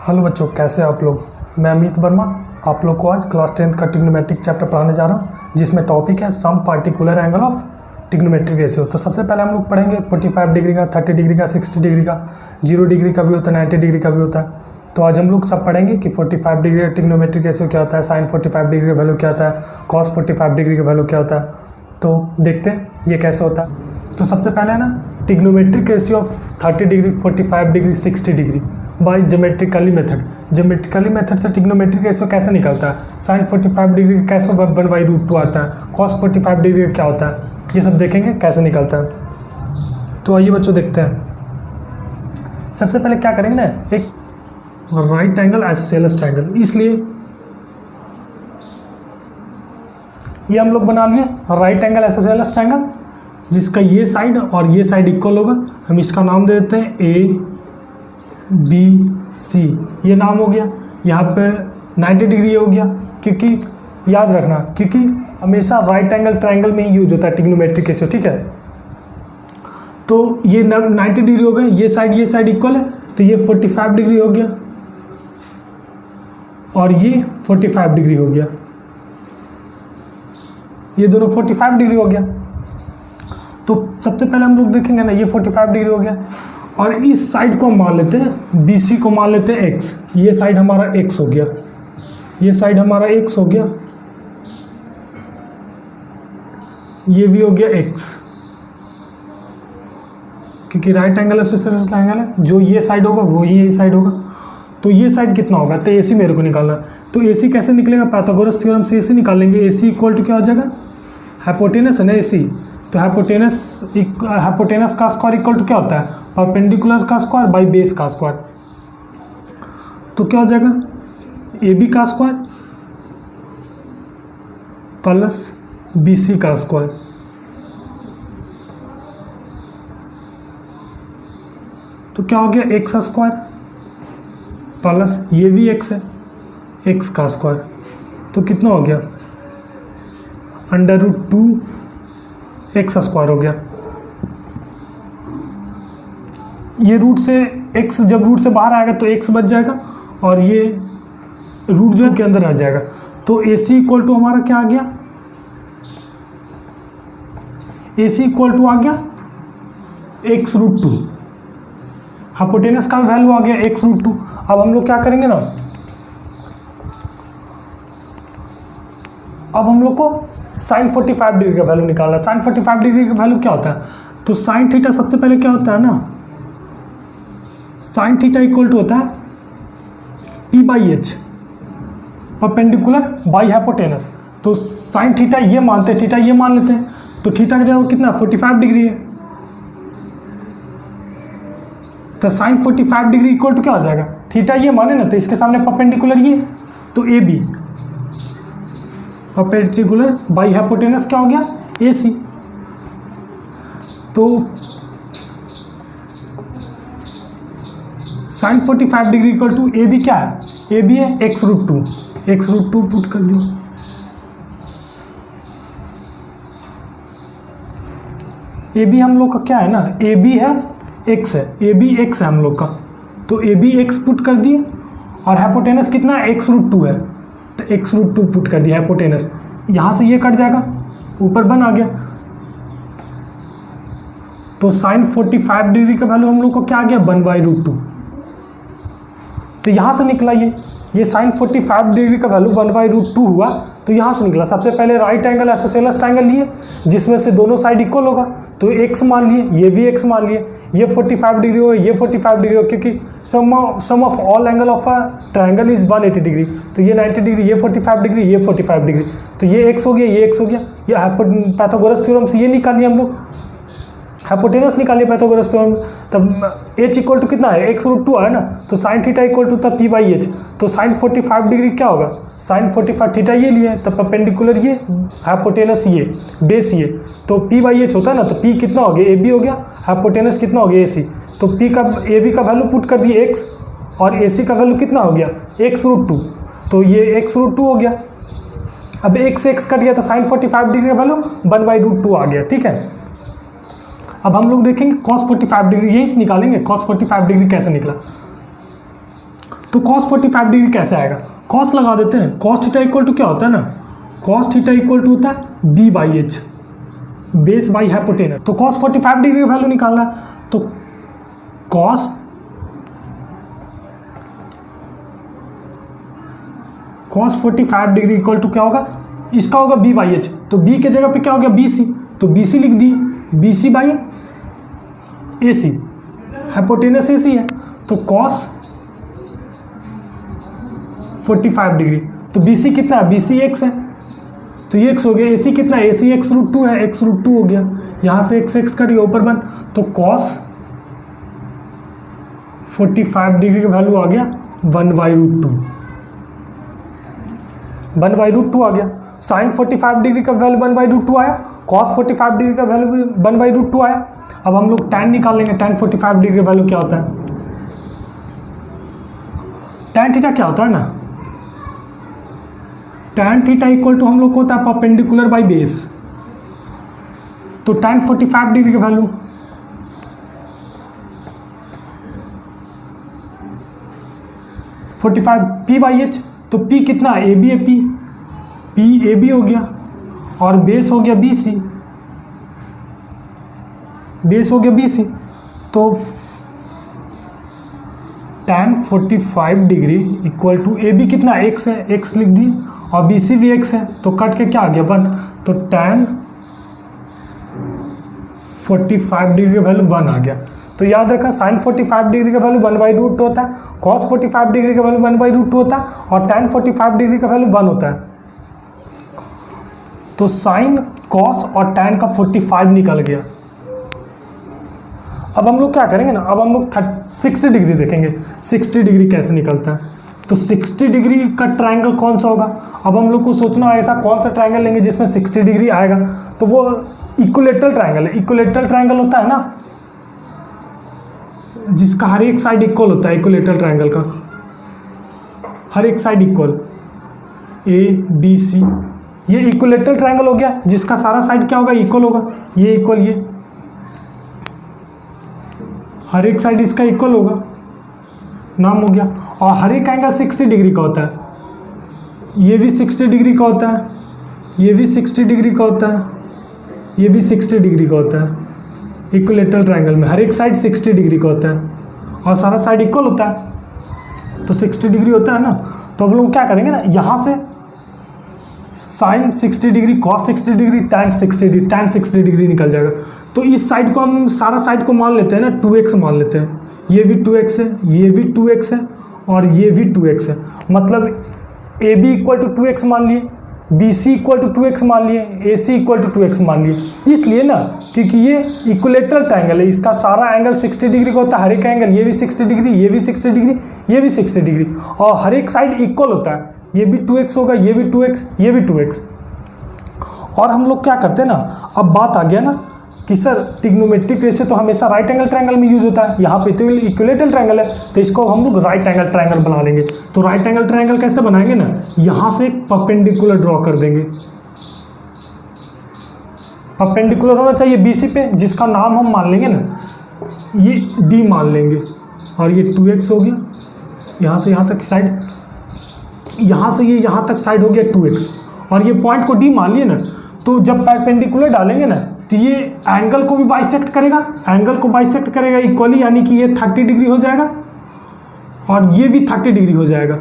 Hello बच्चों, कैसे हैं आप लोग। मैं अमित वर्मा आप लोग को आज क्लास 10th का ट्रिग्नोमेट्रिक चैप्टर पढ़ाने जा रहा हूँ, जिसमें टॉपिक है some particular angle of trigonometric ratio. तो सबसे पहले हम लोग पढ़ेंगे 45 डिग्री का, 30 डिग्री का, 60 डिग्री का, 0 डिग्री का भी होता है, 90 डिग्री का भी होता है। तो आज हम लोग सब पढ़ेंगे कि 45 डिग्री का ट्रिग्नोमेट्रिक रेशियो क्या होता है, साइन 45 डिग्री का वैल्यू क्या होता है, कॉस 45 डिग्री का वैल्यू क्या होता है। तो देखते हैं ये कैसे होता है। तो सबसे पहले ना trigonometric ratio of 30 degree, 45 degree, 60 degree by geometrically method. Geometrically method से ट्रिग्नोमेट्रिक रेशियो कैसे निकलता है, साइन 45 डिग्री कैसे 1/√2 आता है, कॉस 45 डिग्री क्या होता है, ये सब देखेंगे कैसे निकलता है। तो आइए बच्चों देखते हैं। सबसे पहले क्या करेंगे ना, एक राइट एंगल आइसोसेलेस ट्रायंगल, इसलिए ये हम लोग बना लिए राइट एंगल आइसोसेलेस ट्रायंगल, जिसका ये साइड और ये साइड इक्वल होगा। हम इसका नाम दे देते हैं ABC, ये नाम हो गया। यहाँ पे 90 डिग्री हो गया, क्योंकि याद रखना क्योंकि हमेशा राइट एंगल ट्रायंगल में ही यूज होता है ट्रिग्नोमेट्रिक रेशियो, ठीक है। तो ये 90 डिग्री हो गए, ये साइड इक्वल है, तो ये 45 डिग्री हो गया और ये 45 डिग्री हो गया, ये दोनों 45 डिग्री हो गया। तो सबसे पहले हम लोग देखेंगे ना, ये 45 डिग्री हो गया और इस साइड को हम मान लेते हैं, BC को मान लेते हैं X। ये साइड हमारा X हो गया, ये साइड हमारा X हो गया, ये भी हो गया X, क्योंकि राइट एंगल आइसोसेलेस ट्रायंगल है, जो ये साइड होगा वो ये साइड होगा। तो ये साइड कितना होगा, तो AC मेरे को निकालना है। तो AC कैसे निकलेगा, पाइथागोरस थ्योरम से AC निकालेंगे। AC इक्वल टू क्या हो जाएगा, हाइपोटेनस है ना AC, तो हाइपोटेनस का स्क्वायर इक्वल टू क्या होता है, परपेंडिकुलर का स्क्वायर बाई बेस का स्क्वायर। तो क्या हो जाएगा, AB का स्क्वायर प्लस BC का स्क्वायर। तो क्या हो गया, X स्क्वायर प्लस ये भी X है, X का स्क्वायर। तो कितना हो गया, √2 X स्क्वायर हो गया। ये रूट से X, जब रूट से बाहर आएगा तो X बच जाएगा और ये रूट जो के अंदर आ जाएगा। तो AC इक्वल टू हमारा क्या आ गया, AC इक्वल टू आ गया x√2। हाइपोटेनस का वैल्यू आ गया x√2। अब हम लोग क्या करेंगे ना, अब हम लोग को साइन 45 डिग्री का वैल्यू निकालना है। साइन 45 डिग्री का वैल्यू क्या होता है, तो साइन थीटा सबसे पहले क्या होता है ना, साइन थीटा इक्वल टू होता है P/H, परपेंडिकुलर बाई हाइपोटेनस। तो साइन थीटा ये मानते हैं, थीटा ये मान लेते हैं, तो थीटा का जगह कितना 45 डिग्री है। तो साइन 45 डिग्री इक्वल टू क्या हो जाएगा, थीटा ये माने ना, तो इसके सामने परपेंडिकुलर ये, तो AB परपेंडिकुलर बाई हाइपोटेनस क्या हो गया, AC। तो sine 45 degree equal to AB क्या है, AB है x√2 पुट कर लो। AB हम लोग का क्या है ना, AB है x है, AB x है हम लोग का, तो AB x पुट कर दिए और हाइपोटेनस कितना है, x√2 है, तो x√2 पुट कर दिया हाइपोटेनस। यहाँ से ये कट जाएगा, ऊपर 1 आ गया। तो साइन 45 डिग्री का वैल्यू हम लोग को क्या आ गया, 1/√2। तो यहाँ से निकला ये साइन 45 डिग्री का वैल्यू 1/√2 हुआ। तो यहाँ से निकला, सबसे पहले राइट एंगल आइसोसेलेस ट्रायंगल लिए, जिसमें से दोनों साइड इक्वल होगा, तो x मान लिए, ये भी x मान लिए, ये 45 डिग्री हो, ये 45 डिग्री हो, क्योंकि sum of all angle of a triangle is 180 degree. तो ये 90 डिग्री, ये 45 डिग्री, ये 45 डिग्री, तो ये x हो गया, ये x हो गया। ये पाइथागोरस थ्योरम से ये निकालिए हम लोग, हाइपोटेनस निकालिए पाइथागोरस थ्योरम। तब h इक्वल टू कितना है, x√2 है ना, तो साइन थीटा इक्वल टू तब P/H। तो साइन 45 डिग्री क्या होगा, साइन 45 थीटा ये लिए, तब परपेंडिकुलर ये, हाइपोटेनस ये, बेस ये, तो P/H होता है ना, तो P कितना हो गया, AB हो गया, हाइपोटेनस कितना हो गया, AC। तो P का AB का वैल्यू पुट कर दिए x और AC का वैल्यू कितना हो गया, x√2, तो ये x√2 हो गया। अब x से x कट गया, तो साइन 45 डिग्री का वैल्यू 1/√2 आ गया, ठीक है। अब हम लोग देखेंगे cos 45 डिग्री, यही निकालेंगे cos 45 डिग्री कैसे निकला। तो cos 45 डिग्री कैसे आएगा, cos लगा देते हैं, cos थीटा इक्वल टू क्या होता है ना, cos थीटा इक्वल टू होता है b by H, base by hypotenuse. तो cos 45 डिग्री का वैल्यू निकालना है, तो cos 45 डिग्री इक्वल टू क्या होगा, इसका होगा b बाई एच, तो b के जगह पे क्या हो गया BC, तो BC लिख दिए, BC by AC, hypotenuse AC है, तो cos 45 डिग्री, तो BC कितना है, BC x है, तो ये x हो गया, AC कितना है, AC x√2 है, x√2 हो गया, यहाँ से x करिए ऊपर बन, तो cos 45 डिग्री का वैल्यू आ गया 1/√2, 1/√2 आ गया। sin 45 डिग्री का वैल्यू 1/√2 आया, cos 45 डिग्री का वैल्यू भी 1/√2 आया। अब हम लोग tan निकाल लेंगे, tan 45 डिग्री का वैल्यू क्या होता है, tan थीटा क्या होता है ना, tan थीटा इक्वल टू हम लोग को होता है परपेंडिकुलर बाई बेस, तो tan 45 डिग्री का वैल्यू 45 p बाई एच, तो p कितना ए बी है, p ए बी हो गया और बेस हो गया BC, बेस हो गया BC, तो tan 45 degree equal to a b कितना x है, x लिख दी और BC भी x है, तो कट के क्या आ गया 1, तो tan 45 डिग्री का वैल्यू 1 आ गया। तो याद रखना sin 45 डिग्री का वैल्यू 1/√2 होता है, cos 45 डिग्री का वैल्यू 1/√2 होता है और tan 45 डिग्री का वैल्यू 1 होता है। तो sin cos और tan का 45 निकल गया। अब हम लोग क्या करेंगे ना, अब हम लोग 60 डिग्री देखेंगे, 60 डिग्री कैसे निकलता है। तो 60 डिग्री का ट्रायंगल कौन सा होगा, अब हम लोग को सोचना है ऐसा कौन सा ट्रायंगल लेंगे जिसमें 60 डिग्री आएगा, तो वो इक्विलेटरल ट्रायंगल है। इक्विलेटरल ट्रायंगल होता है ना जिसका हर एक साइड इक्वल होता है, इक्विलेटरल ट्रायंगल का हर एक साइड इक्वल, ABC, ये इक्विलेटरल ट्रायंगल हो गया जिसका सारा साइड क्या होगा, इक्वल होगा, ये इक्वल, ये हर एक साइड इसका इक्वल होगा, नाम हो गया। और हर एक एंगल 60 डिग्री का होता है, ये भी 60 डिग्री का होता है, ये भी 60 डिग्री का होता है, ये भी 60 डिग्री का होता है। इक्विलेटरल ट्रायंगल में हर एक साइड 60 डिग्री का होता है और सारा साइड इक्वल होता है, तो 60 डिग्री होता है ना। तो हम लोग क्या करेंगे ना, यहाँ से sin 60 degree, cos 60 degree, tan 60 degree निकल जाएगा। तो इस साइड को हम सारा साइड को मान लेते हैं ना 2x मान लेते हैं, ये भी 2x है, ये भी 2x है और ये भी 2x है, मतलब AB इक्वल टू 2x मान लिए, BC इक्वल टू 2x मान लिए, AC इक्वल टू 2x मान लिए, इसलिए ना क्योंकि ये इक्विलेटरल ट्रायंगल है, इसका सारा एंगल 60 डिग्री का होता है, हर एक एंगल, ये भी 60 डिग्री, ये भी 60 डिग्री, ये भी 60 डिग्री और हर एक साइड इक्वल होता है, ये भी 2x होगा, ये भी 2x, ये भी 2x। और हम लोग क्या करते हैं ना, अब बात आ गया ना कि सर ट्रिग्नोमेट्रिक रेशियो तो हमेशा राइट एंगल ट्रायंगल में यूज होता है, यहाँ पे तो इक्विलेटरल ट्रायंगल है, तो इसको हम लोग राइट एंगल ट्रायंगल बना लेंगे। तो राइट एंगल ट्रायंगल कैसे बनाएंगे ना, यहाँ से एक परपेंडिकुलर ड्रॉ कर देंगे, परपेंडिकुलर होना चाहिए BC पे, जिसका नाम हम मान लेंगे ना, ये D मान लेंगे और ये 2x हो गया, यहाँ से यहाँ तक साइड, यहाँ से ये यहाँ तक साइड हो गया 2x और ये पॉइंट को D मान लिए ना, तो जब परपेंडिकुलर डालेंगे ना तो ये एंगल को भी बाइसेक्ट करेगा, एंगल को बाइसेक्ट करेगा इक्वली, यानी कि ये 30 डिग्री हो जाएगा और ये भी 30 डिग्री हो जाएगा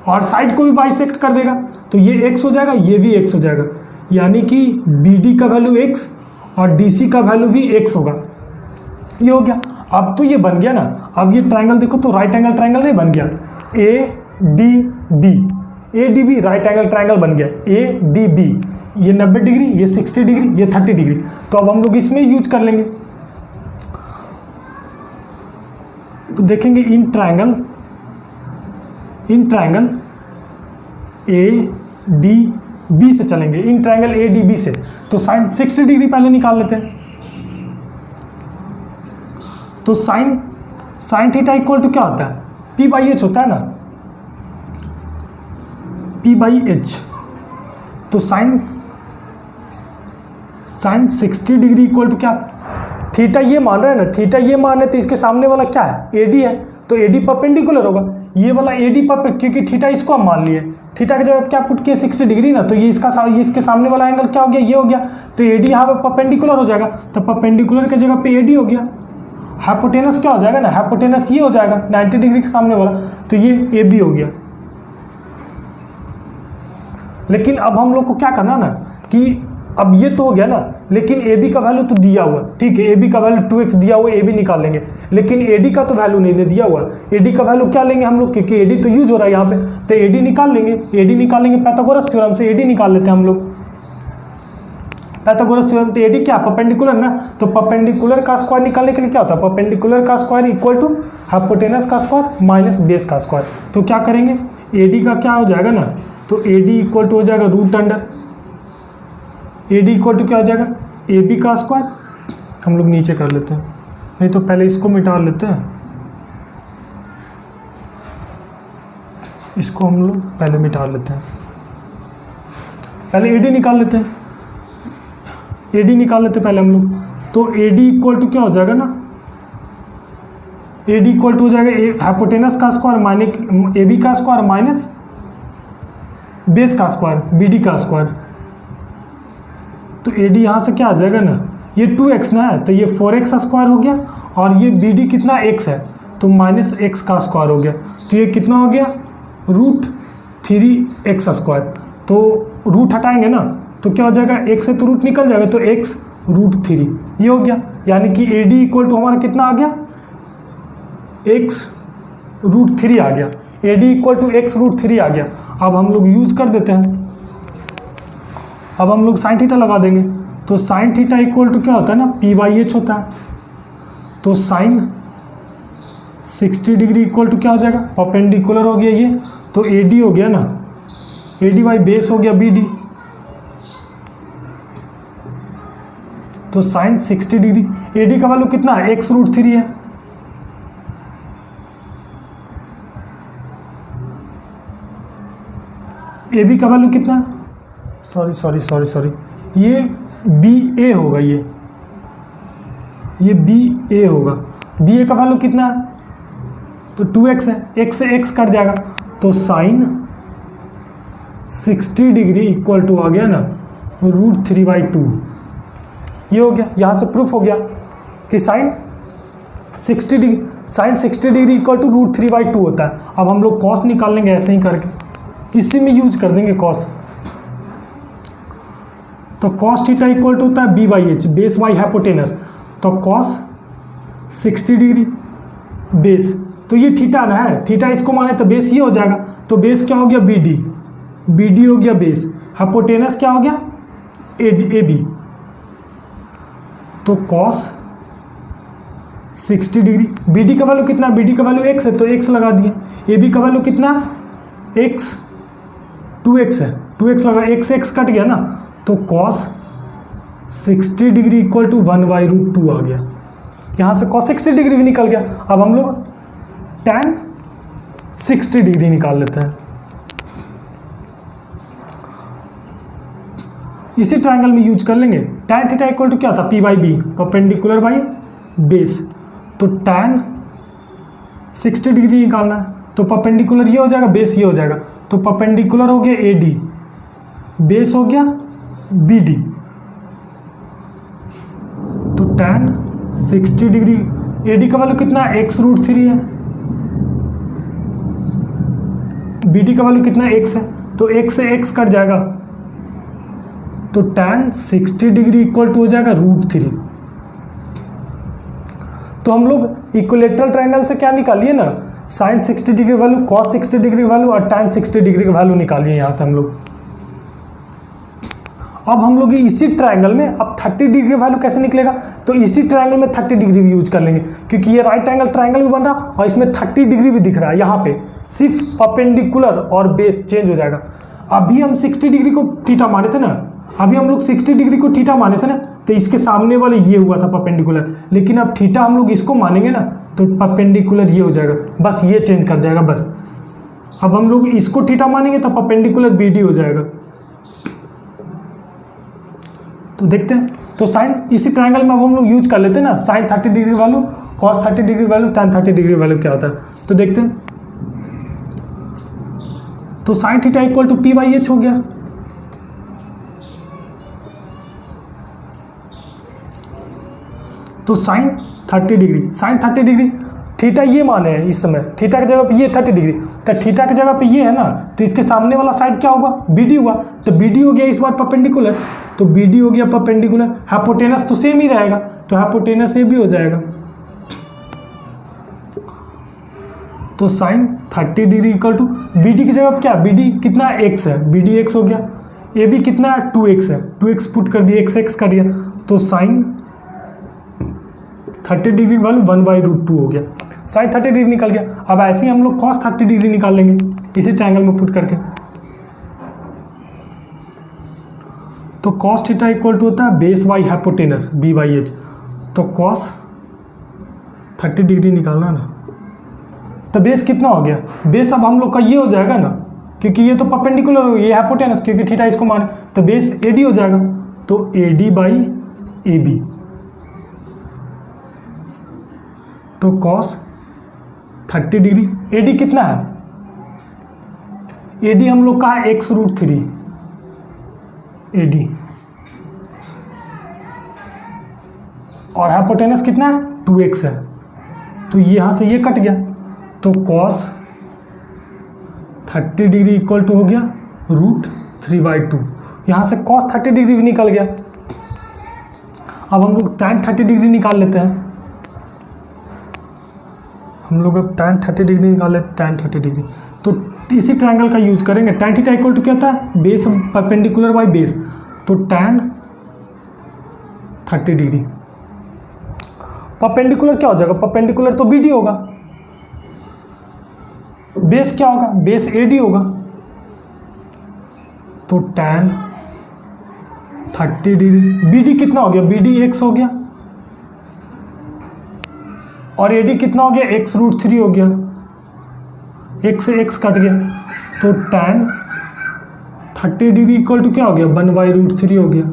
और साइड को भी बाइसेक्ट कर देगा, तो ये x हो जाएगा, ये भी x हो जाएगा, यानी कि BD का वैल्यू x और DC का वैल्यू भी x होगा। ये हो गया। अब तो ये बन गया ना, अब ये ट्रायंगल देखो तो राइट एंगल ट्रायंगल नहीं बन गया, ADB राइट एंगल ट्रायंगल बन गया, ADB, ये 90 डिग्री, ये 60 डिग्री, ये 30 डिग्री। तो अब हम लोग इसमें यूज कर लेंगे, तो देखेंगे इन ट्रायंगल ADB से चलेंगे, इन ट्रायंगल ADB से, तो साइन 60 डिग्री पहले निकाल लेते हैं। तो साइन थीटा इक्वल टू क्या होता है, P बाई एच होता है ना, P बाई एच। तो साइन 60 डिग्री इक्वल टू क्या, थीटा ये मान रहा है ना, थीटा ये मान है तो इसके सामने वाला क्या है, एडी है, तो एडी परपेंडिकुलर होगा। ये वाला एडी पर, क्योंकि थीटा इसको हम मान लिए, थीटा की जगह क्या पुट किए 60 डिग्री ना, तो ये इसके सामने वाला एंगल क्या हो गया, ये हो गया, तो एडी यहाँ पे परपेंडिकुलर हो जाएगा, तो परपेंडिकुलर की जगह पे एडी हो गया। हाइपोटेनस क्या हो जाएगा ना, हाइपोटेनस ये हो जाएगा 90 डिग्री के सामने वाला, तो ये ए बी हो गया। लेकिन अब हम लोग को क्या करना ना कि अब ये तो हो गया ना, लेकिन ए बी का वैल्यू तो दिया हुआ, ठीक है, ए बी का वैल्यू 2x दिया हुआ, ए बी निकाल लेंगे, लेकिन ए डी का तो वैल्यू नहीं दिया हुआ। ए डी का वैल्यू क्या लेंगे हम लोग, क्योंकि ए डी तो यूज हो रहा है यहाँ पे, तो ए डी निकाल लेंगे, ए डी निकालेंगे पाइथागोरस थ्योरम से, ए डी निकाल लेते हैं हम लोग पाइथागोरस थ्योरम। तो ए डी क्या, परपेंडिकुलर ना, तो परपेंडिकुलर का स्क्वायर निकालने के लिए क्या होता है, परपेंडिकुलर का स्क्वायर इक्वल टू हाइपोटेनस का स्क्वायर माइनस बेस का स्क्वायर। तो क्या करेंगे, ए डी का क्या हो जाएगा ना, तो ए डी इक्वल टू हो जाएगा root under, A D equal to क्या हो जाएगा, ए बी का स्क्वायर। हम लोग नीचे कर लेते हैं, नहीं तो पहले इसको मिटा लेते हैं, इसको हम लोग पहले मिटा लेते हैं, पहले ए डी निकाल लेते हैं, ए डी निकाल लेते हैं पहले हम लोग। तो ए डी इक्वल टू क्या हो जाएगा ना, ए डी इक्वल टू हो जाएगा हाइपोटेनस का स्क्वायर माइनस ए बी का स्क्वायर माइनस बेस का स्क्वायर बी डी का स्क्वायर। तो ए डी यहाँ से क्या आ जाएगा ना, ये 2x ना है, तो ये 4x का स्क्वायर हो गया, और ये बी डी कितना x है, तो माइनस x का स्क्वायर हो गया, तो ये कितना हो गया, √3x स्क्वायर। तो रूट हटाएंगे ना, तो क्या हो जाएगा, x से तो रूट निकल जाएगा, तो x √3 ये हो गया, यानी कि ए डी इक्वल टू हमारा कितना आ गया, x √3 आ गया, A D equal to x √3 आ गया। अब हम लोग यूज कर देते हैं, अब हम लोग साइन थीटा लगा देंगे, तो साइन थीटा इक्वल टू क्या होता है ना, p/h होता है, तो साइन 60 डिग्री इक्वल टू क्या हो जाएगा, परपेंडिकुलर हो गया ये, तो ए डी हो गया ना, ए डी बाई बेस हो गया बी डी, तो साइन 60 डिग्री, ए डी का वैल्यू कितना है, x √3 है, ए बी का वैल्यू कितना है, सॉरी ये बी ए होगा, ये बी ए होगा, बी ए का वैल्यू कितना है, तो 2x है, x से x कट जाएगा, तो साइन 60 डिग्री इक्वल टू आ गया ना √3/2, ये हो गया। यहाँ से प्रूफ हो गया कि साइन 60 डिग्री इक्वल टू √3/2 होता है। अब हम लोग कॉस निकाल लेंगे ऐसे ही करके, इसी में यूज कर देंगे कॉस, तो कॉस थीटा इक्वल टू होता है b/h, बेस बाई हाइपोटेनस, तो कॉस 60 डिग्री बेस, तो ये थीटा ना है, थीटा इसको माने तो बेस ये हो जाएगा, तो बेस क्या हो गया बी डी हो गया बेस, हाइपोटेनस क्या हो गया ए बी, तो कॉस 60 डिग्री, बी डी का वैल्यू कितना, बी डी का वैल्यू x है, तो x लगा दिए, ए बी का वैल्यू कितना है, x 2x है, 2x लगा, x कट गया ना, तो cos 60 डिग्री इक्वल टू 1/√2 आ गया, यहाँ से cos 60 डिग्री भी निकल गया। अब हम लोग tan 60 डिग्री निकाल लेते हैं, इसी ट्रायंगल में यूज कर लेंगे। tan थीटा इक्वल टू क्या था, p/b, परपेंडिकुलर बाई बेस, तो tan 60 डिग्री निकालना है, तो परपेंडिकुलर ये हो जाएगा, बेस ये हो जाएगा, तो परपेंडिकुलर हो गया ए डी, बेस हो गया बी डी, तो tan 60 डिग्री, ए डी का वैल्यू कितना है, x √3 है, बी डी का वैल्यू कितना है, x है, तो x से x कट जाएगा, तो tan 60 डिग्री इक्वल टू हो जाएगा √3। तो हम लोग इक्विलेटरल ट्रायंगल से क्या निकालिए ना, sine 60 degree value, cos 60 degree value और tan 60 डिग्री का वैल्यू निकालिए यहाँ से हम लोग। अब हम लोग इसी ट्रायंगल में अब 30 डिग्री वैल्यू कैसे निकलेगा, तो इसी ट्रायंगल में 30 डिग्री भी यूज कर लेंगे, क्योंकि ये राइट एंगल ट्रायंगल भी बन रहा और इसमें 30 डिग्री भी दिख रहा है, यहाँ पे सिर्फ परपेंडिकुलर और बेस चेंज हो जाएगा। अभी हम 60 डिग्री को थीटा माने थे ना, अभी हम लोग 60 डिग्री को थीटा माने थे ना, तो इसके सामने वाले ये हुआ था परपेंडिकुलर, लेकिन अब थीटा हम लोग इसको मानेंगे ना, तो परपेंडिकुलर ये हो जाएगा, बस ये चेंज कर जाएगा बस। अब हम लोग इसको थीटा मानेंगे तो परपेंडिकुलर बी डी हो जाएगा। तो देखते हैं तो साइन इसी ट्रायंगल में अब हम लोग यूज कर लेते हैं ना, sine 30 degree value, cos 30 degree value, tan 30 degree value क्या होता है, तो देखते हैं। तो sine theta equal to p/h हो गया। तो sine 30 degree, sine 30 degree, theta ये माने है इस समय, थीटा की जगह पे ये 30 डिग्री, तो थीटा की जगह पे ये है ना, तो इसके सामने वाला साइड क्या होगा, BD हुआ, तो BD हो गया इस बार परपेंडिकुलर, तो BD हो गया परपेंडिकुलर, हाइपोटेनस तो सेम ही रहेगा, तो हाइपोटेनस ये भी हो जाएगा। तो sine 30 degree equal to BD की जगह क्या, BD कितना x है, BD x हो गया, AB कितना 2x है, 2x पुट कर दिया, x कर दिया, तो साइन 30 डिग्री वैल्यू 1/√2 हो गया, साइन 30 डिग्री निकल गया। अब ऐसे ही हम लोग कॉस 30 डिग्री निकाल लेंगे इसी ट्रायंगल में पुट करके। तो कॉस थीटा इक्वल टू होता है बेस बाई हाइपोटेनस b/h, तो कॉस 30 डिग्री निकालना ना, तो बेस कितना हो गया, बेस अब हम लोग का ये हो जाएगा ना, क्योंकि ये तो परपेंडिकुलर हो, ये हाइपोटेनस, क्योंकि थीटा इसको माने, तो बेस AD हो जाएगा, तो AD/AB, तो कॉस 30 डिग्री, AD कितना है, AD हम लोग का है x√3 AD, और हाइपोटेनस कितना है 2x है, तो यहाँ से ये कट गया, तो कॉस 30 डिग्री इक्वल टू हो गया √3/2, यहाँ से कॉस 30 डिग्री भी निकल गया। अब हम लोग tan 30 डिग्री निकाल लेते हैं, हम लोग अब tan 30 डिग्री निकाले, tan 30 डिग्री, तो इसी ट्रायंगल का यूज करेंगे। tan थीटा इक्वल टू क्या होता है, बेस परपेंडिकुलर बाई बेस, तो tan 30 डिग्री, परपेंडिकुलर क्या हो जाएगा, परपेंडिकुलर तो BD होगा, बेस क्या होगा, बेस AD होगा, तो tan 30 डिग्री, BD कितना हो गया, BD x हो गया, और AD कितना हो गया, x√3 हो गया, x से x कट गया, तो tan 30 डिग्री इक्वल टू क्या हो गया, 1/√3 हो गया।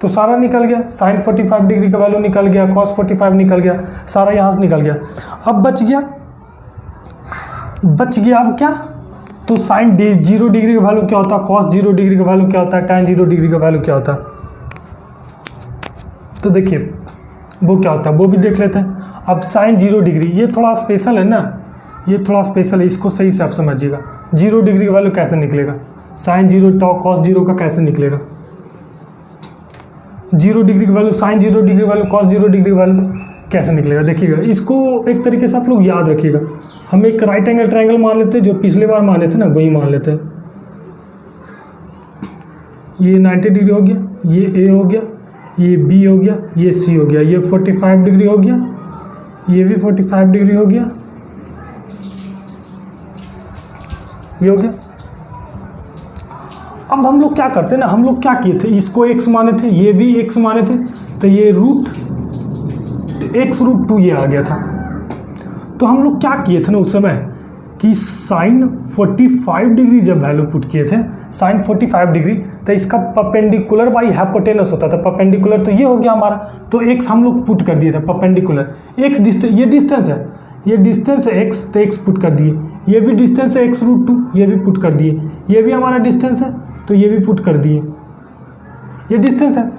तो सारा निकल गया, साइन 45 डिग्री का वैल्यू निकल गया, कॉस 45 निकल गया, सारा यहाँ से निकल गया। अब बच गया अब क्या, तो साइन 0 डिग्री का वैल्यू क्या होता है, कॉस 0 डिग्री का वैल्यू क्या होता है, tan 0 डिग्री का वैल्यू क्या होता है, तो देखिए वो क्या होता है वो भी देख लेते हैं। अब साइन 0 डिग्री, ये थोड़ा स्पेशल है ना, ये थोड़ा स्पेशल है, इसको सही से आप समझिएगा। 0 डिग्री का वैल्यू कैसे निकलेगा, साइन 0 टॉ कॉस 0 का कैसे निकलेगा, 0 डिग्री का वैल्यू, साइन 0 डिग्री का वैल्यू, कॉस 0 डिग्री का वैल्यू कैसे निकलेगा, देखिएगा। इसको एक तरीके से आप लोग याद रखिएगा, हम एक राइट एंगल ट्रायंगल मान लेते हैं, जो पिछले बार माने थे ना वही मान लेते हैं। ये 90 डिग्री हो गया, ये A हो गया, ये B हो गया, ये C हो गया, ये 45 डिग्री हो गया, ये भी 45 डिग्री हो गया, ये हो गया। अब हम लोग क्या करते हैं ना, हम लोग क्या किए थे, इसको x माने थे, ये भी x माने थे, तो ये x√2 ये आ गया था। तो हम लोग क्या किए थे ना उस समय कि साइन 45 डिग्री जब वैल्यू पुट किए थे, साइन 45 डिग्री, तो इसका परपेंडिकुलर बाई हाइपोटेनस होता था। परपेंडिकुलर तो ये हो गया हमारा, तो x हम लोग पुट कर दिए थे परपेंडिकुलर, x डिस्टेंस, ये डिस्टेंस है, ये डिस्टेंस है x, तो x पुट कर दिए, ये भी डिस्टेंस है x√2, ये भी पुट कर दिए, ये भी हमारा डिस्टेंस है, तो ये भी पुट कर दिए, ये डिस्टेंस है,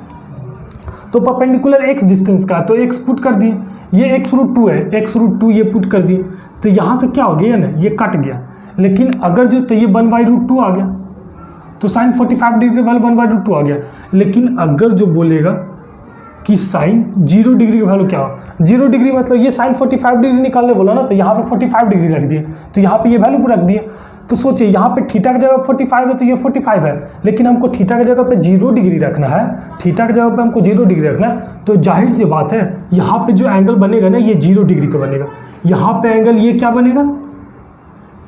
तो परपेंडिकुलर x डिस्टेंस का, तो x पुट कर दिए, ये x√2 है, x√2 ये पुट कर दिए, तो यहाँ से क्या हो गया ना, ये कट गया। लेकिन अगर जो, तो ये 1/√2 आ गया, तो साइन 45 डिग्री का वैल्यू 1/√2 आ गया। लेकिन अगर जो बोलेगा कि साइन 0 डिग्री का वैल्यू क्या हो, 0 डिग्री मतलब ये साइन 45 डिग्री निकालने बोला ना, तो यहाँ पे 45 डिग्री रख दिए, तो यहाँ पे ये वैल्यू रख दिए। तो सोचिए यहाँ पे थीटा की जगह 45 है, तो ये 45 है, लेकिन हमको थीटा की जगह पे 0 डिग्री रखना है, थीटा की जगह पे हमको 0 डिग्री रखना है, तो जाहिर सी बात है यहाँ पे जो एंगल बनेगा ना, ये 0 डिग्री का बनेगा। यहाँ पे एंगल ये क्या बनेगा,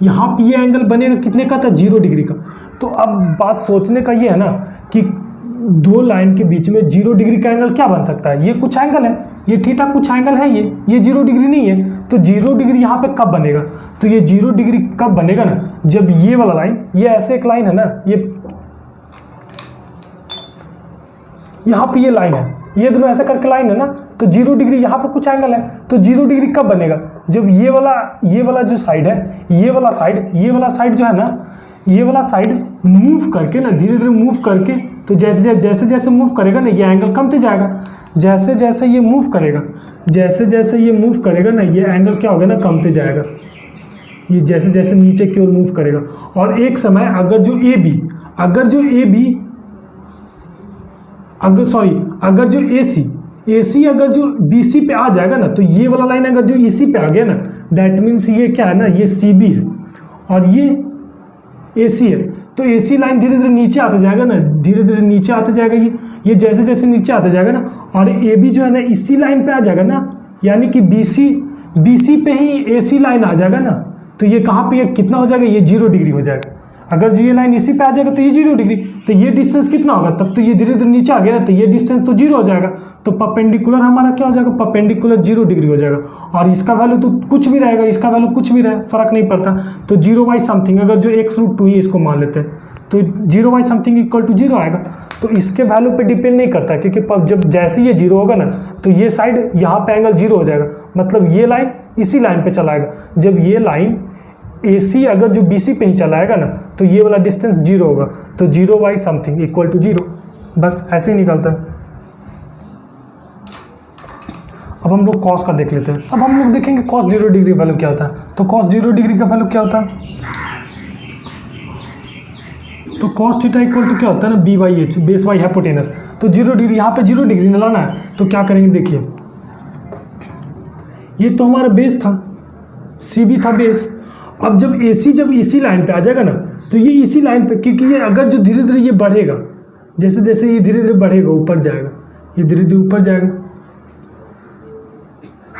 यहाँ पे ये एंगल बनेगा कितने का था, 0 डिग्री का। तो अब बात सोचने का ये है ना कि दो लाइन के बीच में 0 डिग्री का एंगल क्या बन सकता है, ये कुछ एंगल है, ये थीटा कुछ एंगल है, ये 0 डिग्री नहीं है। तो 0 डिग्री यहाँ पे कब बनेगा, तो ये 0 डिग्री कब बनेगा ना, जब ये वाला लाइन, ये ऐसे एक लाइन है ना, यहाँ पे ये लाइन है, ये दोनों ऐसा करके लाइन है ना, तो 0 डिग्री यहाँ पे कुछ एंगल है, तो 0 डिग्री कब बनेगा, जब ये वाला जो साइड है, ये वाला साइड जो है ना, ये वाला साइड मूव करके ना, धीरे धीरे मूव करके, तो जैसे जैसे मूव करेगा ना, ये एंगल कमते जाएगा, जैसे जैसे ये मूव करेगा ना, ये एंगल क्या होगा ना, कमते जाएगा, ये जैसे जैसे नीचे की ओर मूव करेगा। और एक समय अगर जो AC अगर जो BC पे आ जाएगा ना, तो ये वाला लाइन अगर जो EC पे आ गया ना, दैट मीन्स ये क्या है ना, ये CB है और ये AC है, तो AC लाइन धीरे धीरे नीचे आते जाएगा ना, धीरे धीरे नीचे आते जाएगा, ये जैसे जैसे नीचे आते जाएगा ना, और AB जो है ना इसी लाइन पे आ जाएगा ना, यानी कि BC पे ही AC लाइन आ जाएगा ना, तो ये कहाँ पे, ये कितना हो जाएगा, ये 0 डिग्री हो जाएगा। अगर जो ये लाइन इसी पे आ जाएगा तो ये 0 डिग्री, तो ये डिस्टेंस कितना होगा, तब तो ये धीरे धीरे नीचे आ गया ना, तो ये डिस्टेंस तो 0 हो जाएगा, तो परपेंडिकुलर हमारा क्या हो जाएगा, परपेंडिकुलर 0 डिग्री हो जाएगा। और इसका वैल्यू तो कुछ भी रहेगा, इसका वैल्यू कुछ भी रहे, फर्क नहीं पड़ता, तो 0/समथिंग, अगर जो x√2 ही इसको मान लेते हैं, तो 0/समथिंग इक्वल टू 0 आएगा। तो इसके वैल्यू पे डिपेंड नहीं करता, क्योंकि जब जैसे ये 0 होगा ना, तो ये साइड यहाँ पे एंगल 0 हो जाएगा, मतलब ये लाइन इसी लाइन पे चलाएगा। जब ये लाइन AC अगर जो BC पे ही चलाएगा ना, तो ये वाला डिस्टेंस 0 होगा, तो 0/समथिंग इक्वल टू 0, बस ऐसे ही निकलता है। अब हम लोग कॉस का देख लेते हैं। अब हम लोग देखेंगे कॉस 0 डिग्री वैल्यू क्या होता है। तो कॉस 0 डिग्री का वैल्यू क्या होता है, तो कॉस थीटा इक्वल टू क्या होता है ना, B/H, बेस बाई हाइपोटेनस। तो 0 डिग्री, यहाँ पे 0 डिग्री न लाना है, तो क्या करेंगे, देखिए ये तो हमारा बेस था, CB था बेस। अब जब AC जब इसी लाइन पे आ जाएगा ना, तो ये इसी लाइन पे, क्योंकि ये अगर जो धीरे धीरे ये बढ़ेगा, जैसे जैसे ये धीरे धीरे बढ़ेगा, ऊपर जाएगा, ये धीरे धीरे ऊपर जाएगा,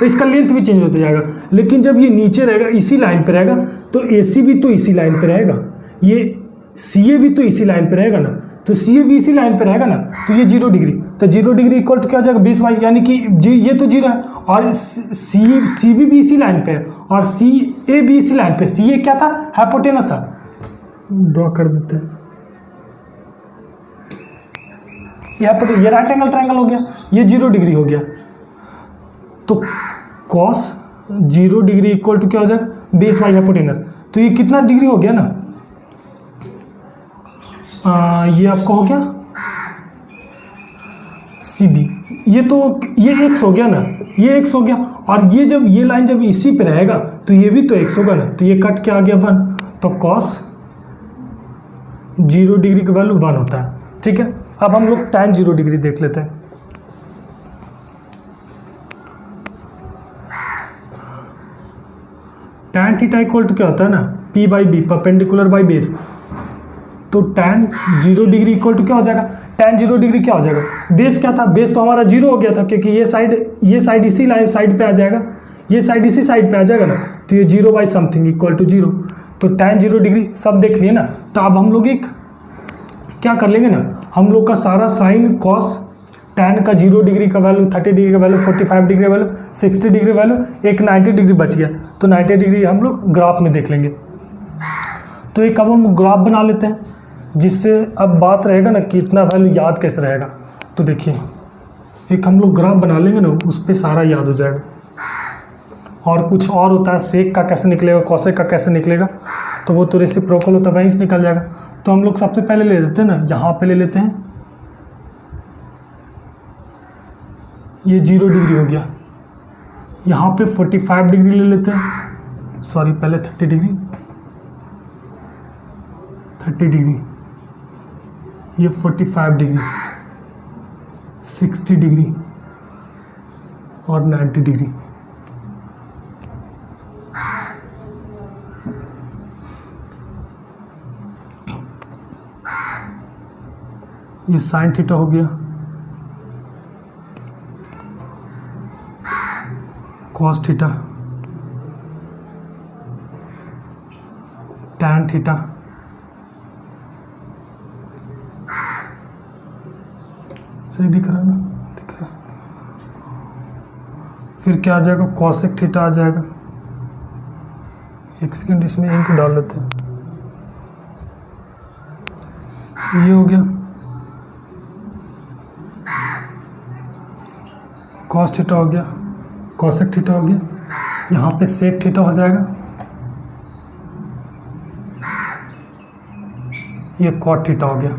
तो इसका लेंथ भी चेंज होता जाएगा। लेकिन जब ये नीचे रहेगा, इसी लाइन पे रहेगा, तो AC भी तो इसी लाइन पे रहेगा, ये CA भी तो इसी लाइन पे रहेगा ना, तो CA भी इसी लाइन पे रहेगा ना, तो ये 0 डिग्री, तो 0 डिग्री इक्वल टू क्या हो जाएगा, बेस वाई, यानी कि ये तो 0 है, और CB भी इसी लाइन पे है, और CA भी इसी लाइन पे। CA क्या था, हाइपोटेनस था, ड्रॉ कर देते हैं, ये राइट एंगल ट्रायंगल हो गया, ये 0 डिग्री हो गया, तो कॉस 0 डिग्री इक्वल टू क्या हो जाएगा, बेस वाई हाइपोटेनस। तो ये कितना डिग्री हो गया ना, ये आपका हो गया CB, ये x हो गया ना, ये x हो गया, और ये जब ये लाइन जब इसी पे रहेगा, तो ये भी तो x होगा ना, तो ये कट के आ गया 1, तो cos 0 डिग्री का वैल्यू 1 होता है। ठीक है, अब हम लोग tan 0 डिग्री देख लेते हैं। tan थीटा इक्वल टू क्या होता है ना, P/B, परपेंडिकुलर बाई बेस, तो tan 0 डिग्री इक्वल टू क्या हो जाएगा, tan 0 डिग्री क्या हो जाएगा, बेस क्या था, बेस तो हमारा 0 हो गया था, क्योंकि ये साइड इसी लाइन साइड पे आ जाएगा, ये साइड इसी साइड पे आ जाएगा ना, तो ये 0/समथिंग इक्वल टू 0, तो tan 0 डिग्री सब देख लिए ना। तो अब हम लोग एक क्या कर लेंगे ना, हम लोग का सारा साइन कॉस tan का 0 डिग्री का वैल्यू, 30 डिग्री का वैल्यू, 45 डिग्री का वैल्यू, 60 डिग्री वैल्यू, एक 90 डिग्री बच गया, तो 90 डिग्री हम लोग ग्राफ में देख लेंगे। तो एक अब हम ग्राफ बना लेते हैं, जिससे अब बात रहेगा ना कि इतना वैल्यू याद कैसे रहेगा। तो देखिए एक हम लोग ग्राफ बना लेंगे ना, उस पर सारा याद हो जाएगा। और कुछ और होता है, सेक का कैसे निकलेगा, कॉसेक का कैसे निकलेगा, तो वो तो रेसिप्रोकल होता है, वहीं से निकल जाएगा। तो हम लोग सबसे पहले ले लेते हैं ना, यहाँ पे ले लेते हैं, ये 0 डिग्री हो गया, यहाँ पे 45 डिग्री ले लेते हैं, सॉरी पहले 30 डिग्री, 30 डिग्री, ये 45 डिग्री, 60 डिग्री और 90 डिग्री। ये साइन थीटा हो गया, कॉस थीटा, टैन थीटा, सही दिख रहा है ना, दिख रहा। फिर क्या आ जाएगा, कॉसेक थीटा आ जाएगा। एक सेकेंड इसमें इंक डाल लेते हैं, ये हो गया। कॉस थीटा हो गया, कॉसेक थीटा हो गया, यहाँ पे सेक थीटा हो जाएगा, ये कॉट थीटा हो गया।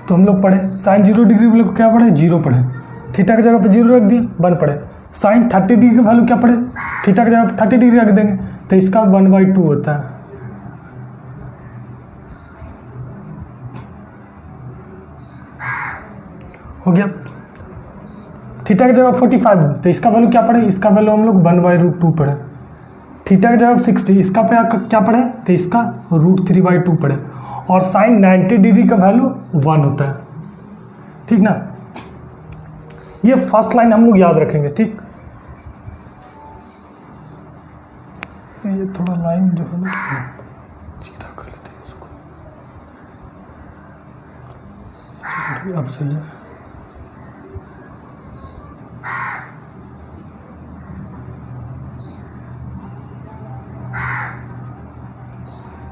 तो हम लोग पढ़े साइन 0 डिग्री वाले को क्या पढ़े, 0 पढ़े, थीटा की जगह पे 0 रख दिए, 1 पढ़े। साइन 30 डिग्री का वैल्यू क्या पढ़े, थीटा की जगह पे 30 डिग्री रख देंगे, तो इसका 1/2 होता है। हो गया। थीटा की जगह 45, तो इसका वैल्यू क्या पढ़े, इसका वैल्यू हम लोग 1/2 पढ़े। थीटा की जगह 60, इसका पे क्या पढ़े, तो इसका √3/2 पढ़े। और साइन 90 डिग्री का वैल्यू 1 होता है, ठीक ना। ये फर्स्ट लाइन हम लोग याद रखेंगे, ठीक। ये थोड़ा लाइन जो है ना सीधा कर लेते हैं उसको, अब सही है।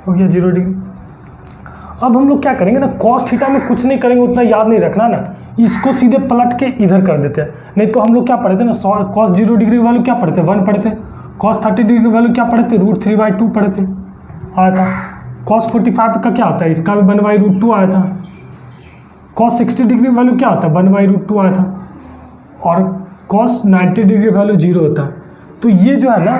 हो गया 0 डिग्री। अब हम लोग क्या करेंगे ना, कॉस थीटा में कुछ नहीं करेंगे, उतना याद नहीं रखना ना, इसको सीधे पलट के इधर कर देते हैं। नहीं तो हम लोग क्या पढ़े थे ना, कॉस 0 डिग्री का वैल्यू क्या पढ़े थे, 1 पढ़े थे। कॉस 30 डिग्री का वैल्यू क्या पढ़े थे, √3/2 पढ़े थे, आया था। कॉस 45 का क्या आता है, इसका भी 1/2 आया था। कॉस 60 डिग्री का वैल्यू क्या आता है, 1/2 आया था। और कॉस 90 डिग्री का वैल्यू 0 होता है। तो ये जो है ना,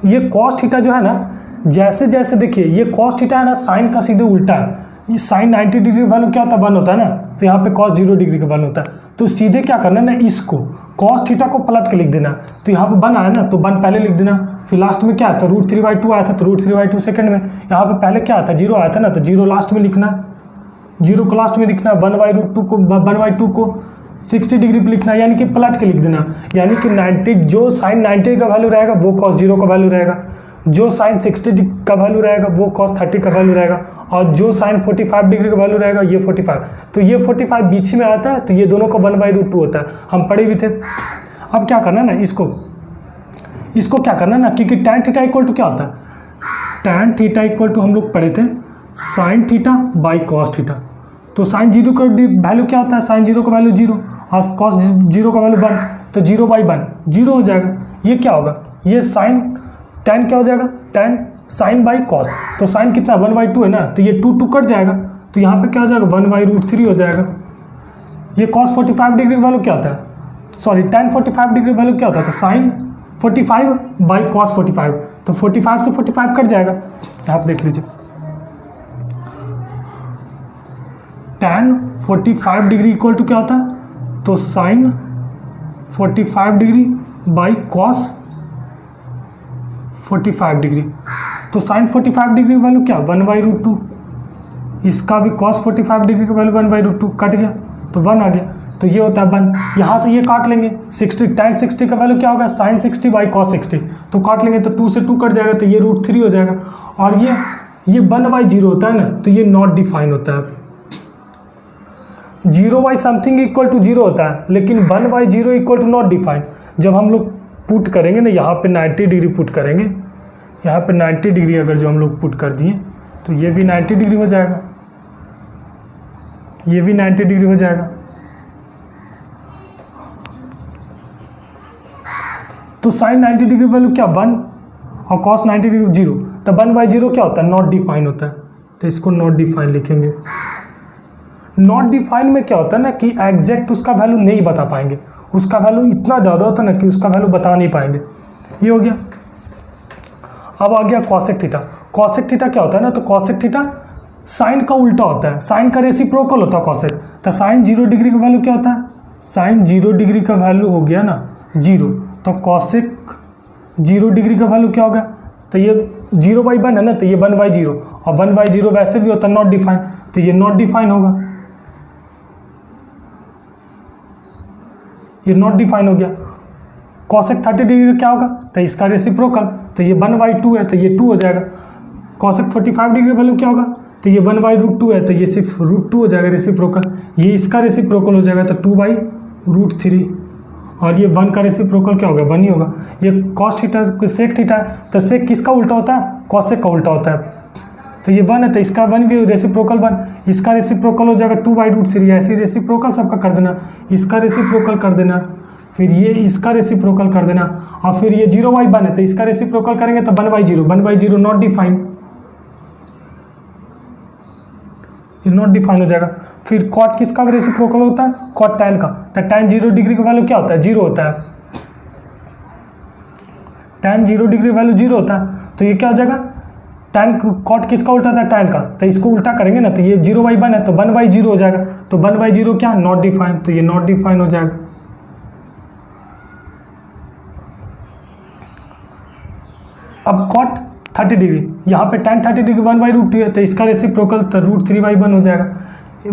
ये कॉस थीटा जो है ना, जैसे जैसे देखिए ये कॉस थीटा है ना, साइन का सीधे उल्टा है। ये साइन 90 डिग्री का वैल्यू क्या होता है, 1 होता है ना, तो यहाँ पे कॉस 0 डिग्री का वैल्यू होता है। तो सीधे क्या करना है ना, इसको कॉस थीटा को पलट के लिख देना। तो यहाँ पे 1 आया ना, तो 1 पहले लिख देना, फिर लास्ट में क्या आता है, √3/2 आया था, तो √3/2 सेकंड में। यहाँ पे पहले क्या आता है, 0 आया था ना, तो 0 लास्ट में लिखना है, 0 को लास्ट में लिखना है, 1/2 को 60 डिग्री पे लिखना है, यानी कि पलट के लिख देना। यानी कि 90 जो साइन 90 का वैल्यू रहेगा वो कॉस 0 का वैल्यू रहेगा, जो साइन 60 का वैल्यू रहेगा वो कॉस 30 का वैल्यू रहेगा, और जो साइन 45 डिग्री का वैल्यू रहेगा ये 45। तो ये 45 बीच में आता है, तो ये दोनों का 1/2 होता है, हम पढ़े भी थे। अब क्या करना है ना, इसको क्या करना है ना, क्योंकि tan थीटा इक्वल टू क्या होता है, tan थीटा इक्वल टू हम लोग पढ़े थे sine theta by cos theta. तो साइन 0 का वैल्यू क्या होता है, साइन 0 का वैल्यू 0 और कॉस 0 का वैल्यू 1, तो 0/1 0 हो जाएगा। ये क्या होगा, ये साइन tan क्या हो जाएगा, tan साइन बाई कॉस, तो साइन कितना 1/2 है ना, तो ये 2 कट जाएगा, तो यहाँ पे क्या हो जाएगा 1/√3 हो जाएगा। ये कॉस 45 डिग्री का वैल्यू क्या होता है, सॉरी tan 45 डिग्री का वैल्यू क्या होता है, तो साइन 45 बाई कॉस 45, तो 45 से 45 कट जाएगा। आप देख लीजिए tan 45 डिग्री इक्वल टू क्या होता है, तो sine 45 degree by cos 45 degree. तो साइन 45 डिग्री का वैल्यू क्या 1/√2, इसका भी कॉस 45 डिग्री का वैल्यू 1/√2 कट गया, तो 1 आ गया, तो ये होता है 1। यहाँ से ये काट लेंगे 60, tan 60 का वैल्यू क्या होगा, साइन 60 बाई कॉस 60, तो काट लेंगे, तो 2 से 2 कट जाएगा, तो ये √3 हो जाएगा। और ये 1/0 होता है ना, तो ये नॉट डिफाइन होता है। 0/समथिंग इक्वल टू 0 होता है, लेकिन 1/0 इक्वल टू नॉट डिफाइन। जब हम लोग पुट करेंगे ना, यहाँ पे 90 डिग्री पुट करेंगे, यहाँ पे 90 डिग्री अगर जो हम लोग पुट कर दिए, तो ये भी 90 डिग्री हो जाएगा, ये भी 90 डिग्री हो जाएगा। तो साइन 90 डिग्री वैल्यू क्या 1 और कॉस 90 डिग्री 0, तो 1/0 क्या होता है, नॉट डिफाइन होता है, तो इसको नॉट डिफाइन लिखेंगे। नॉट डिफाइन में क्या होता है ना कि एग्जैक्ट उसका वैल्यू नहीं बता पाएंगे, उसका वैल्यू इतना ज़्यादा होता है ना कि उसका वैल्यू बता नहीं पाएंगे। ये हो गया। अब आ गया कॉसेक थीटा। कॉसेक थीटा क्या होता है ना, तो कॉसेक थीटा साइन का उल्टा होता है, साइन का रेसिप्रोकल होता है कॉसेक। तो साइन 0 डिग्री का वैल्यू क्या होता है, साइन 0 डिग्री का वैल्यू हो गया ना 0, तो कॉसेक 0 डिग्री का वैल्यू क्या होगा, तो ये 0/1 है ना, तो ये 1/0, और 1/0 वैसे भी होता है नॉट डिफाइन, तो ये नॉट डिफाइन होगा, ये नॉट डिफाइन हो गया। कॉसेक 30 डिग्री का क्या होगा, तो इसका रेसिप्रोकल, तो ये 1/2 है, तो ये 2 हो जाएगा। कॉसेक 45 डिग्री का वैल्यू क्या होगा, तो ये 1/√2 है, तो ये सिर्फ √2 हो जाएगा रेसिप्रोकल। ये इसका रेसिप्रोकल हो जाएगा, तो 2/√3, और ये 1 का रेसिप्रोकल क्या होगा, 1 ही होगा। ये कॉस थीटा सेक थीटा है, तो सेक किसका उल्टा होता है, कॉसेक का उल्टा होता है, तो ये 1 है, तो इसका 1 भी रेसिप्रोकल 1, इसका रेसिप्रोकल हो जाएगा 2/√3। ऐसे रेसिप्रोकल सबका कर देना, इसका रेसिप्रोकल कर देना, फिर ये इसका रेसिप्रोकल कर देना, और फिर ये 0/1 है, तो इसका रेसिप्रोकल करेंगे तो 1/0, 1/0 नॉट डिफाइन, ये नॉट डिफाइन हो जाएगा। फिर कॉट किसका रेसिप्रोकल होता है, कॉट tan का, तो tan 0 डिग्री का वैल्यू क्या होता है, 0 होता है, tan 0 डिग्री वैल्यू 0 होता है, तो ये क्या हो जाएगा, tan कॉट किसका उल्टा था, tan का, तो इसको उल्टा करेंगे ना, तो ये 0/1 है, तो 1/0 हो जाएगा, तो 1/0 क्या, नॉट डिफाइन, तो ये नॉट डिफाइन हो जाएगा। अब कॉट 30 डिग्री, यहाँ पे tan 30 डिग्री 1/√2 है, तो इसका रेसिप्रोकल तो √3/1 हो जाएगा,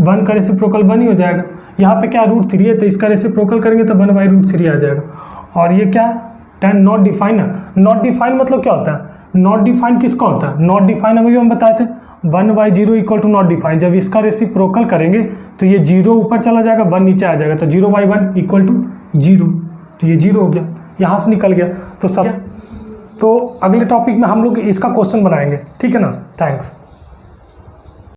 1 का रेसिप्रोकल 1 ही हो जाएगा। यहाँ पे क्या √3 है, तो इसका रेसिप्रोकल करेंगे तो 1/√3 आ जाएगा। और ये क्या है, tan नॉट डिफाइन है। नॉट डिफाइन मतलब क्या होता है, नॉट डिफाइन किसका होता है, नॉट डिफाइन अभी हम बताए थे 1/0 इक्वल टू नॉट डिफाइन। जब इसका रेसिप्रोकल करेंगे तो ये 0 ऊपर चला जाएगा, 1 नीचे आ जाएगा, तो 0/1 इक्वल टू 0, तो ये 0 हो गया, यहाँ से निकल गया। तो अगले टॉपिक में हम लोग इसका क्वेश्चन बनाएंगे, ठीक है ना। थैंक्स।